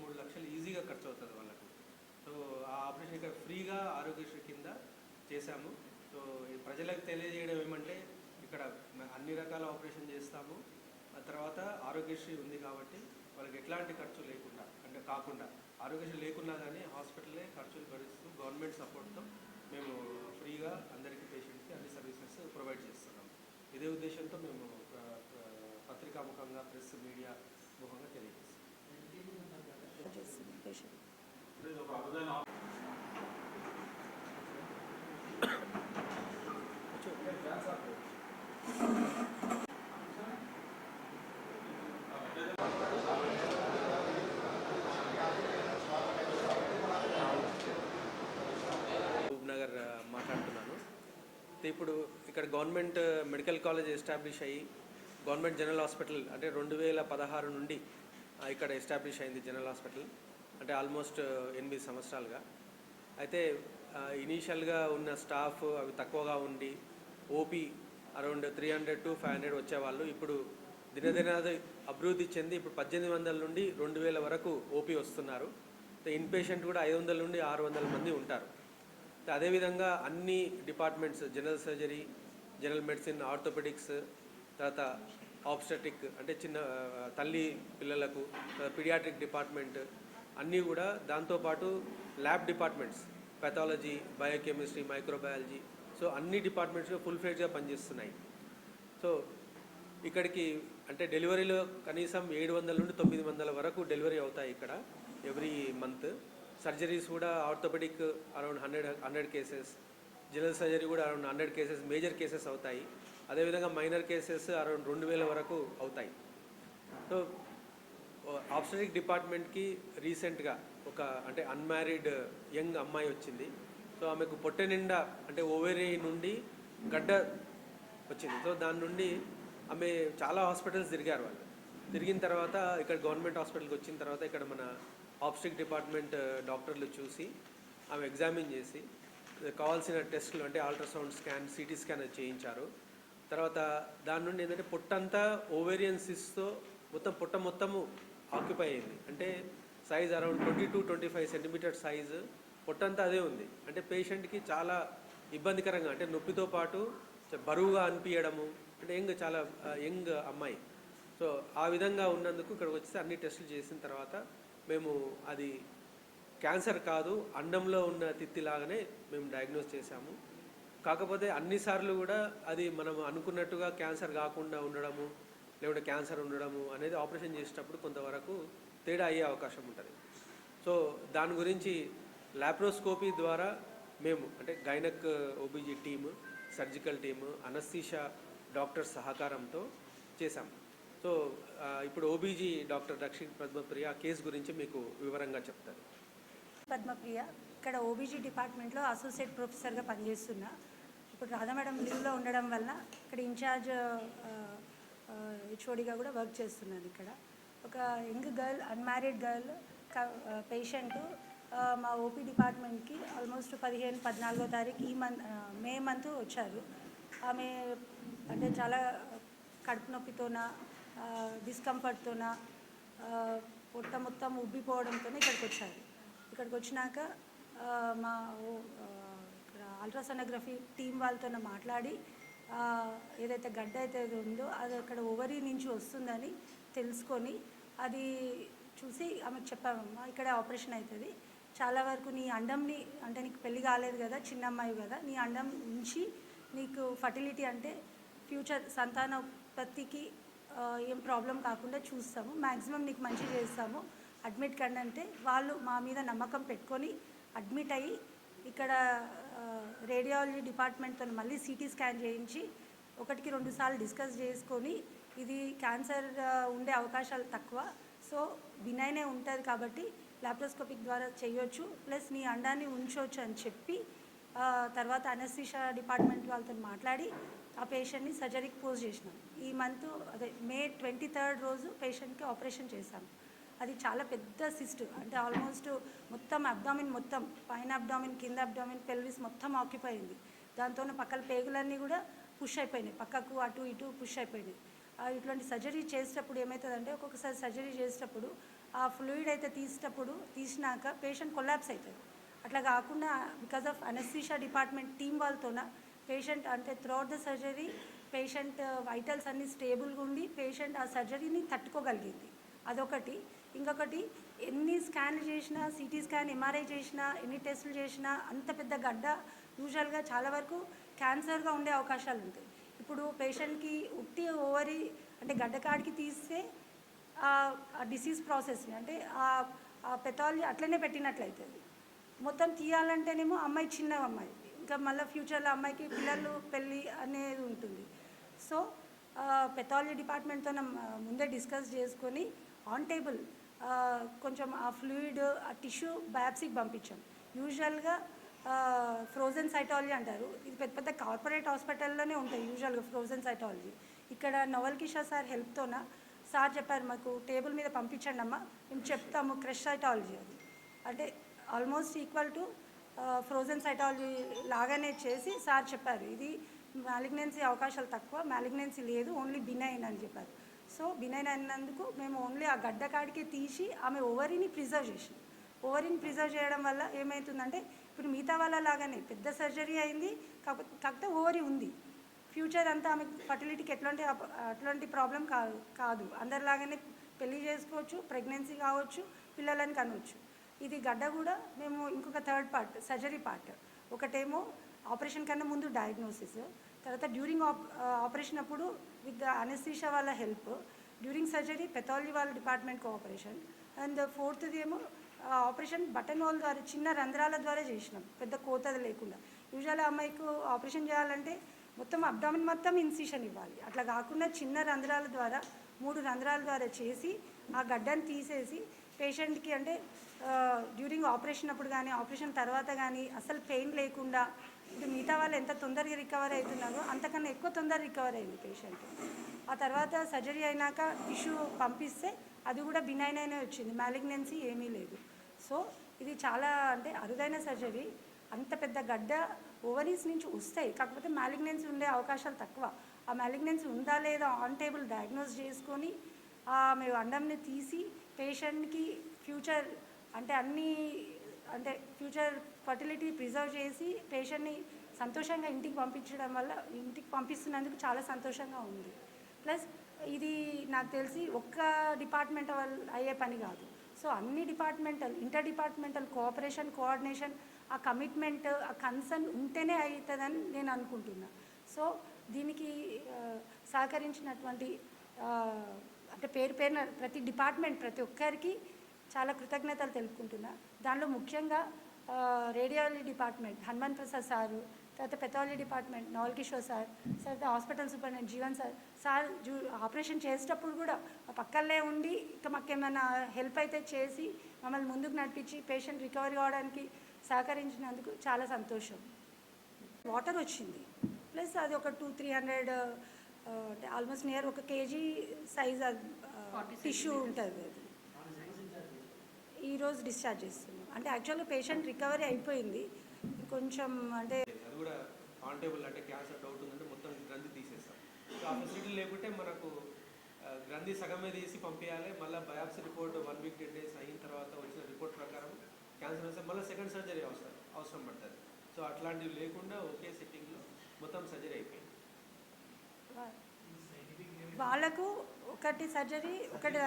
3 లక్షలు ఈజీగా ఖర్చు అవుతుంది వాళ్ళకు. సో ఆ ఆపరేషన్ ఇక్కడ ఫ్రీగా ఆరోగ్యశ్రీ కింద చేశాము. సో ఈ ప్రజలకు తెలియజేయడం ఏమంటే ఇక్కడ అన్ని రకాల ఆపరేషన్ చేస్తాము. ఆ తర్వాత ఆరోగ్యశ్రీ ఉంది కాబట్టి వాళ్ళకి ఎట్లాంటి ఖర్చు లేకుండా అంటే కాకుండా ఆరోగ్యశ్రీ లేకున్నా కానీ హాస్పిటల్లే ఖర్చులు భరిస్తూ గవర్నమెంట్ సపోర్ట్తో మేము ఫ్రీగా అందరికీ పేషెంట్కి అన్ని సర్వీసెస్ ప్రొవైడ్ చేస్తున్నాం. ఇదే ఉద్దేశంతో మేము పత్రికాముఖంగా ప్రెస్ మీడియా ముఖంగా తెలియజేస్తాం. నగర్ మాట్లాడుతున్నాను. ఇప్పుడు ఇక్కడ గవర్నమెంట్ మెడికల్ కాలేజ్ ఎస్టాబ్లిష్ అయ్యి గవర్నమెంట్ జనరల్ హాస్పిటల్ అంటే 2016 నుండి ఇక్కడ ఎస్టాబ్లిష్ అయింది జనరల్ హాస్పిటల్. అంటే ఆల్మోస్ట్ 8 సంవత్సరాలుగా. అయితే ఇనీషియల్గా ఉన్న స్టాఫ్ అవి తక్కువగా ఉండి ఓపీ అరౌండ్ 300 to 500 వచ్చేవాళ్ళు. ఇప్పుడు దినదినాది అభివృద్ధి చెంది ఇప్పుడు 1800 నుండి 2000 వరకు ఓపీ వస్తున్నారు. ఇన్పేషెంట్ కూడా 500 నుండి 600 మంది ఉంటారు. అదేవిధంగా అన్ని departments general surgery, general medicine, orthopaedics, తర్వాత ఆబ్స్టెటిక్ అంటే చిన్న తల్లి పిల్లలకు, పీడియాట్రిక్ డిపార్ట్మెంట్ అన్నీ కూడా, దాంతోపాటు lab departments pathology, biochemistry, microbiology, so అన్ని డిపార్ట్మెంట్స్గా ఫుల్ ఫ్లెడ్జ్గా పనిచేస్తున్నాయి. సో ఇక్కడికి అంటే డెలివరీలో కనీసం 700 నుండి 900 వరకు డెలివరీ అవుతాయి ఇక్కడ ఎవ్రీ మంత్. సర్జరీస్ కూడా orthopaedic around 100 cases, general surgery కూడా అరౌండ్ 100 కేసెస్, మేజర్ కేసెస్ అవుతాయి. అదేవిధంగా మైనర్ కేసెస్ అరౌండ్ 2000 వరకు అవుతాయి. సో ఆబ్స్టెటిక్ డిపార్ట్మెంట్కి రీసెంట్గా ఒక అంటే అన్మ్యారీడ్ యంగ్ అమ్మాయి వచ్చింది. సో ఆమెకు పొట్టె నిండా అంటే ఓవేరీ నుండి గడ్డ వచ్చింది. సో దాని నుండి ఆమె చాలా హాస్పిటల్స్ తిరిగారు. వాళ్ళు తిరిగిన తర్వాత ఇక్కడ గవర్నమెంట్ హాస్పిటల్కి వచ్చిన తర్వాత ఇక్కడ మన ఆబ్స్టెటిక్ డిపార్ట్మెంట్ డాక్టర్లు చూసి ఆమె ఎగ్జామిన్ చేసి కావాల్సిన టెస్టులు అంటే అల్ట్రాసౌండ్ స్కాన్, సిటీ స్కాన్ చేయించారు. తర్వాత దాని నుండి ఏంటంటే పొట్టంతా ఓవేరియన్ సిస్తో పొట్ట మొత్తము ఆక్యుపై అయింది. అంటే size around 20 to 25 centimetre size పొట్టంతా అదే ఉంది. అంటే పేషెంట్కి చాలా ఇబ్బందికరంగా అంటే నొప్పితో పాటు బరువుగా అనిపించడము, అంటే చాలా యంగ్ అమ్మాయి. సో ఆ విధంగా ఉన్నందుకు ఇక్కడికి వచ్చి అన్ని టెస్టులు చేసిన తర్వాత మేము అది క్యాన్సర్ కాదు, అండంలో ఉన్న తిత్తిలాగానే మేము డయాగ్నోస్ చేశాము. కాకపోతే అన్నిసార్లు కూడా అది మనం అనుకున్నట్టుగా క్యాన్సర్ కాకుండా ఉండడము, లేకుంటే క్యాన్సర్ ఉండడము అనేది ఆపరేషన్ చేసేటప్పుడు కొంతవరకు తేడా అయ్యే అవకాశం ఉంటుంది. సో దాని గురించి లాప్రోస్కోపీ ద్వారా మేము అంటే gynaec OBG team, surgical team, anaesthesia doctor సహకారంతో చేశాం. సో ఇప్పుడు OBG doctor Rakshit Padmapriya case గురించి మీకు వివరంగా చెప్తారు. పద్మప్రియ ఇక్కడ ఓబీజీ డిపార్ట్మెంట్లో అసోసియేట్ ప్రొఫెసర్గా పనిచేస్తున్నా. ఇప్పుడు రాధా మేడం లీవ్లో ఉండడం వల్ల ఇక్కడ ఇన్ఛార్జ్ హెచ్ఓడిగా కూడా వర్క్ చేస్తున్నాను. ఇక్కడ ఒక young girl, unmarried girl patient మా ఓపీ డిపార్ట్మెంట్కి ఆల్మోస్ట్ 15-14వ తారీఖు ఈ మే మంత్ వచ్చారు. ఆమె అంటే చాలా కడుపు నొప్పితోన, డిస్కంఫర్ట్తోన, పొట్ట మొత్తం ఉబ్బిపోవడంతో ఇక్కడికి వచ్చారు. ఇక్కడికి వచ్చినాక మా ఇక్కడ అల్ట్రాసోనోగ్రఫీ టీం వాళ్ళతో మాట్లాడి ఏదైతే గడ్డ అయితే ఉందో అది అక్కడ ఓవరీ నుంచి వస్తుందని తెలుసుకొని అది చూసి ఆమెకు చెప్పామమ్మా ఇక్కడ ఆపరేషన్ అవుతుంది, చాలా వరకు నీ అండంని అంటే నీకు పెళ్ళి కాలేదు కదా, చిన్న అమ్మాయి కదా, నీ అండం నుంచి నీకు ఫర్టిలిటీ అంటే ఫ్యూచర్ సంతానోత్పత్తికి ఏం ప్రాబ్లం కాకుండా చూస్తాము, మ్యాక్సిమం నీకు మంచి చేస్తాము, అడ్మిట్ కండి అంటే వాళ్ళు మా మీద నమ్మకం పెట్టుకొని అడ్మిట్ అయ్యి ఇక్కడ రేడియాలజీ డిపార్ట్మెంట్తో మళ్ళీ సిటీ స్కాన్ చేయించి 1-2 సార్లు డిస్కస్ చేసుకొని ఇది క్యాన్సర్ ఉండే అవకాశాలు తక్కువ, సో బినైనే ఉంటుంది కాబట్టి లాప్రోస్కోపిక్ ద్వారా చేయొచ్చు, ప్లస్ నీ అండాన్ని ఉంచవచ్చు అని చెప్పి తర్వాత అనస్థీషియా డిపార్ట్మెంట్ వాళ్ళతో మాట్లాడి ఆ పేషెంట్ని సర్జరీకి పోస్ట్ చేసినాం. ఈ మంత్ మే 23rd రోజు పేషెంట్కి ఆపరేషన్ చేశాం. అది చాలా పెద్ద సిస్ట్, అంటే ఆల్మోస్ట్ మొత్తం అబ్డామిన్, మొత్తం పైన అబ్డామిన్, కింద అబ్డామిన్, పెల్విస్ మొత్తం ఆక్యుపై అయింది. దాంతో పక్కల పేగులన్నీ కూడా పుష్ అయిపోయినాయి, పక్కకు అటు ఇటు పుష్ అయిపోయినాయి. ఇట్లాంటి సర్జరీ చేసేటప్పుడు ఏమవుతుందంటే ఒక్కొక్కసారి సర్జరీ చేసేటప్పుడు ఆ ఫ్లూయిడ్ అయితే తీసినాక పేషెంట్ కొలాప్స్ అవుతుంది. అట్లా కాకుండా because of anaesthesia department team వాళ్ళతోన పేషెంట్ అంటే throughout the surgery patient vitals అన్నీ స్టేబుల్గా ఉండి పేషెంట్ ఆ సర్జరీని తట్టుకోగలిగింది. అదొకటి. ఇంకొకటి ఎన్ని స్కాన్లు చేసినా, సిటీ స్కాన్, ఎంఆర్ఐ చేసినా, ఎన్ని టెస్టులు చేసినా అంత పెద్ద గడ్డ యూజువల్గా చాలా వరకు క్యాన్సర్గా ఉండే అవకాశాలు ఉంటాయి. ఇప్పుడు పేషెంట్కి ఉట్టి ఓవరీ అంటే గడ్డకాడికి తీస్తే ఆ డిసీజ్ ప్రాసెస్ని అంటే ఆ పెథాలజీ అట్లనే పెట్టినట్లయితుంది. మొత్తం తీయాలంటేనేమో అమ్మాయి చిన్న అమ్మాయి, ఇంకా మళ్ళీ ఫ్యూచర్లో అమ్మాయికి పిల్లలు పెళ్ళి అనేది ఉంటుంది. సో పెథాలజీ డిపార్ట్మెంట్తో ముందే డిస్కస్ చేసుకొని ఆన్ టేబుల్ కొంచెం ఆ ఫ్లూయిడ్ ఆ టిష్యూ బయాప్సీకి పంపించాం. యూజువల్గా ఫ్రోజన్ సైటాలజీ అంటారు. ఇది పెద్ద పెద్ద కార్పొరేట్ హాస్పిటల్లోనే ఉంటాయి యూజువల్గా ఫ్రోజన్ సైటాలజీ. ఇక్కడ నవల్ కిషోర్ సార్ హెల్ప్తోన సార్ చెప్పారు మాకు టేబుల్ మీద పంపించండి అమ్మా, మేము చెప్తాము క్రష్ సైటాలజీ అది అంటే almost equal to frozen cytology లాగానే చేసి సార్ చెప్పారు ఇది మ్యాలిగ్నెన్సీ అవకాశాలు తక్కువ, మ్యాలిగ్నెన్సీ లేదు, ఓన్లీ బినైన్ అని చెప్పారు. సో బినైన్ అయినందుకు మేము ఓన్లీ ఆ గడ్డ కాడికి తీసి ఆమె ఓవరీని ప్రిజర్వ్ చేసినాం. ఓవరీని ప్రిజర్వ్ చేయడం వల్ల ఏమవుతుందంటే ఇప్పుడు మిగతా వాళ్ళ లాగానే పెద్ద సర్జరీ అయింది, కాకపోతే ఓవరీ ఉంది. ఫ్యూచర్ అంతా ఆమెకు ఫర్టిలిటీకి అట్లాంటి ప్రాబ్లం కాదు. అందరిలాగానే పెళ్లి చేసుకోవచ్చు, ప్రెగ్నెన్సీ కావచ్చు, పిల్లలని కనవచ్చు. ఇది గడ్డ కూడా మేము ఇంకొక థర్డ్ పార్ట్ సర్జరీ పార్ట్, ఒకటేమో ఆపరేషన్ కన్నా ముందు డయాగ్నోసిస్, తర్వాత డ్యూరింగ్ ఆపరేషన్ అప్పుడు విత్ అనస్థీషియా వాళ్ళ హెల్ప్, డ్యూరింగ్ సర్జరీ పెథాలజీ వాళ్ళ డిపార్ట్మెంట్ కోఆపరేషన్, అండ్ ఫోర్త్ది ఏమో ఆపరేషన్ బటన్ హోల్ ద్వారా చిన్న రంధ్రాల ద్వారా చేసినాం, పెద్ద కోతది లేకుండా. యూజువల్గా అమ్మాయికి ఆపరేషన్ చేయాలంటే మొత్తం అబ్డామిన్ మొత్తం ఇన్సిషన్ ఇవ్వాలి, అట్లా కాకుండా చిన్న రంధ్రాల ద్వారా 3 రంధ్రాల ద్వారా చేసి ఆ గడ్డను తీసేసి పేషెంట్కి అంటే డ్యూరింగ్ ఆపరేషన్ అప్పుడు కానీ ఆపరేషన్ తర్వాత కానీ అసలు పెయిన్ లేకుండా ఇప్పుడు మిగతా వాళ్ళు ఎంత తొందరగా రికవర్ అవుతున్నారో అంతకన్నా ఎక్కువ తొందరగా రికవర్ అయింది పేషెంట్. ఆ తర్వాత సర్జరీ అయినాక టిష్యూ పంపిస్తే అది కూడా బినైన్ అయినే వచ్చింది, మ్యాలిగ్నెన్సీ ఏమీ లేదు. సో ఇది చాలా అంటే అరుదైన సర్జరీ. అంత పెద్ద గడ్డ ఓవరీస్ నుంచి వస్తాయి, కాకపోతే మ్యాలిగ్నెన్సీ ఉండే అవకాశాలు తక్కువ. ఆ మ్యాలిగ్నెన్సీ ఉందా లేదా ఆన్ టేబుల్ డయాగ్నోస్ చేసుకొని మేము అండంని తీసి పేషెంట్కి ఫ్యూచర్ అంటే ఫ్యూచర్ ఫర్టిలిటీ ప్రిజర్వ్ చేసి పేషెంట్ని సంతోషంగా ఇంటికి పంపిస్తున్నందుకు చాలా సంతోషంగా ఉంది. ప్లస్ ఇది నాకు తెలిసి ఒక్క డిపార్ట్మెంట్ వాళ్ళు అయ్యే పని కాదు. సో అన్ని ఇంటర్ డిపార్ట్మెంటల్ కోఆపరేషన్, కోఆర్డినేషన్, ఆ కమిట్మెంట్, ఆ కన్సర్న్ ఉంటేనే అవుతుందని నేను అనుకుంటున్నా. సో దీనికి సహకరించినటువంటి అంటే పేరున ప్రతి డిపార్ట్మెంట్ ప్రతి ఒక్కరికి చాలా కృతజ్ఞతలు తెలుపుకుంటున్నా. దానిలో ముఖ్యంగా radiology department Hanumanth Prasad sir, తర్వాత pathology department Naval Kishore sir, తర్వాత hospital superintendent Jeevan sir operation చేసేటప్పుడు కూడా పక్కనే ఉండి ఇంకా మాకేమైనా హెల్ప్ అయితే చేసి మమ్మల్ని ముందుకు నడిపించి పేషెంట్ రికవరీ కావడానికి సహకరించినందుకు చాలా సంతోషం. వాటర్ వచ్చింది, ప్లస్ అది ఒక 200-300 అంటే almost near 1 kg size tissue ఉంటుంది. అది ఈరోజు డిశ్చార్జ్ చేస్తున్నాం. అంటే యాక్చువల్గా పేషెంట్ రికవరీ అయిపోయింది, కొంచెం అంటే అది కూడా ఆన్ టేబుల్ అంటే క్యాన్సర్ డౌట్ ఉందంటే మొత్తం గ్రంథి తీసేస్తాం. సో ఆ ఫెసిలిటీ లేకుంటే మనకు గ్రంథి సగమే తీసి పంపించాలి, మళ్ళీ బయాప్సీ రిపోర్ట్ 1 week 10 days అయిన తర్వాత వచ్చిన రిపోర్ట్ ప్రకారం క్యాన్సర్ వస్తే మళ్ళీ సెకండ్ సర్జరీ అవసరం పడుతుంది. సో అట్లాంటివి లేకుండా ఒకే సిట్టింగ్లో మొత్తం సర్జరీ అయిపోయింది. వాళ్ళకు ఒకటి సర్జరీ ఒకటి